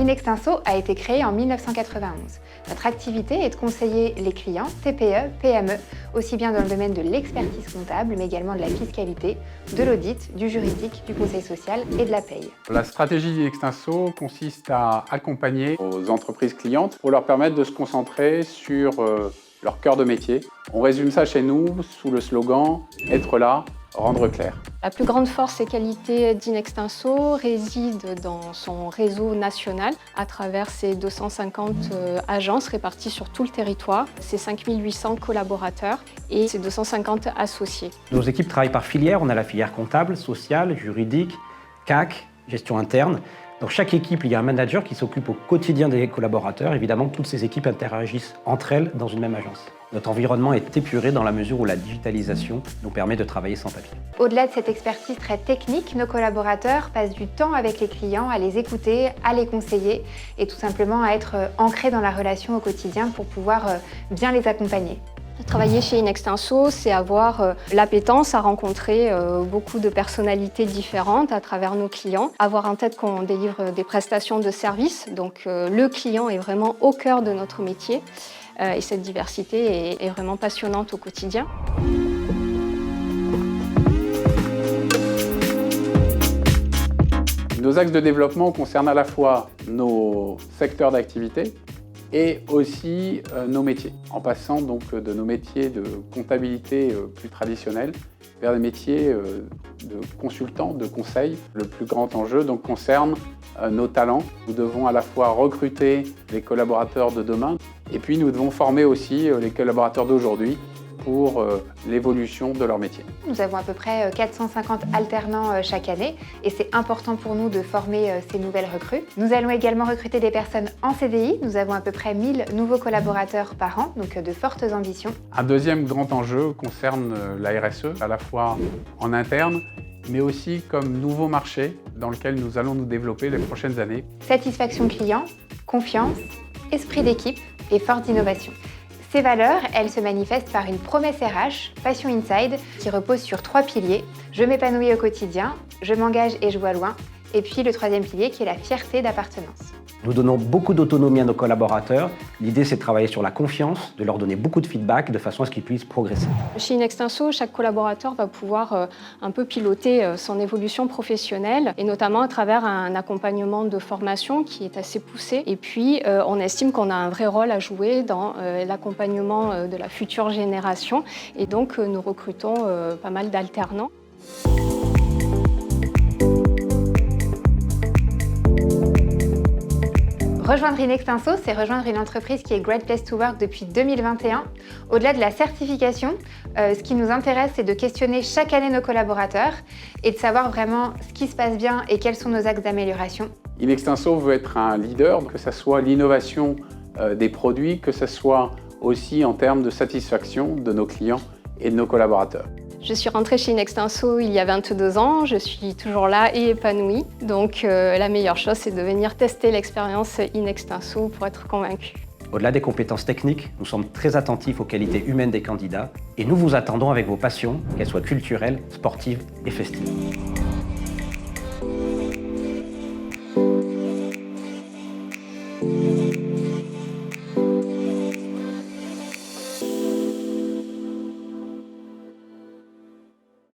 Inextinso a été créé en 1991. Notre activité est de conseiller les clients, TPE, PME, aussi bien dans le domaine de l'expertise comptable, mais également de la fiscalité, de l'audit, du juridique, du conseil social et de la paye. La stratégie d'Inextinso consiste à accompagner aux entreprises clientes pour leur permettre de se concentrer sur leur cœur de métier. On résume ça chez nous sous le slogan « Être là, rendre clair ». La plus grande force et qualité d'Inextinso réside dans son réseau national à travers ses 250 agences réparties sur tout le territoire, ses 5800 collaborateurs et ses 250 associés. Nos équipes travaillent par filière. On a la filière comptable, sociale, juridique, CAC, gestion interne. Dans chaque équipe, il y a un manager qui s'occupe au quotidien des collaborateurs. Évidemment, toutes ces équipes interagissent entre elles dans une même agence. Notre environnement est épuré dans la mesure où la digitalisation nous permet de travailler sans papier. Au-delà de cette expertise très technique, nos collaborateurs passent du temps avec les clients, à les écouter, à les conseiller et tout simplement à être ancrés dans la relation au quotidien pour pouvoir bien les accompagner. Travailler chez Inextinso, c'est avoir l'appétence à rencontrer beaucoup de personnalités différentes à travers nos clients. Avoir en tête qu'on délivre des prestations de services, donc le client est vraiment au cœur de notre métier. Et cette diversité est vraiment passionnante au quotidien. Nos axes de développement concernent à la fois nos secteurs d'activité et aussi nos métiers, en passant donc de nos métiers de comptabilité plus traditionnels vers des métiers de consultants, de conseil. Le plus grand enjeu donc concerne nos talents. Nous devons à la fois recruter les collaborateurs de demain et puis nous devons former aussi les collaborateurs d'aujourd'hui pour l'évolution de leur métier. Nous avons à peu près 450 alternants chaque année et c'est important pour nous de former ces nouvelles recrues. Nous allons également recruter des personnes en CDI. Nous avons à peu près 1000 nouveaux collaborateurs par an, donc de fortes ambitions. Un deuxième grand enjeu concerne la RSE, à la fois en interne, mais aussi comme nouveau marché dans lequel nous allons nous développer les prochaines années. Satisfaction client, confiance, esprit d'équipe et force d'innovation. Ces valeurs, elles se manifestent par une promesse RH, Passion Inside, qui repose sur 3 piliers. Je m'épanouis au quotidien, je m'engage et je vois loin, et puis le 3e pilier qui est la fierté d'appartenance. Nous donnons beaucoup d'autonomie à nos collaborateurs. L'idée, c'est de travailler sur la confiance, de leur donner beaucoup de feedback de façon à ce qu'ils puissent progresser. Chez Inextinso, chaque collaborateur va pouvoir un peu piloter son évolution professionnelle et notamment à travers un accompagnement de formation qui est assez poussé. Et puis, on estime qu'on a un vrai rôle à jouer dans l'accompagnement de la future génération et donc nous recrutons pas mal d'alternants. Rejoindre Inextinso, c'est rejoindre une entreprise qui est Great Place to Work depuis 2021. Au-delà de la certification, ce qui nous intéresse, c'est de questionner chaque année nos collaborateurs et de savoir vraiment ce qui se passe bien et quels sont nos axes d'amélioration. Inextinso veut être un leader, que ce soit l'innovation des produits, que ce soit aussi en termes de satisfaction de nos clients et de nos collaborateurs. Je suis rentrée chez Inextinso il y a 22 ans, je suis toujours là et épanouie. Donc la meilleure chose, c'est de venir tester l'expérience Inextinso pour être convaincue. Au-delà des compétences techniques, nous sommes très attentifs aux qualités humaines des candidats et nous vous attendons avec vos passions, qu'elles soient culturelles, sportives et festives.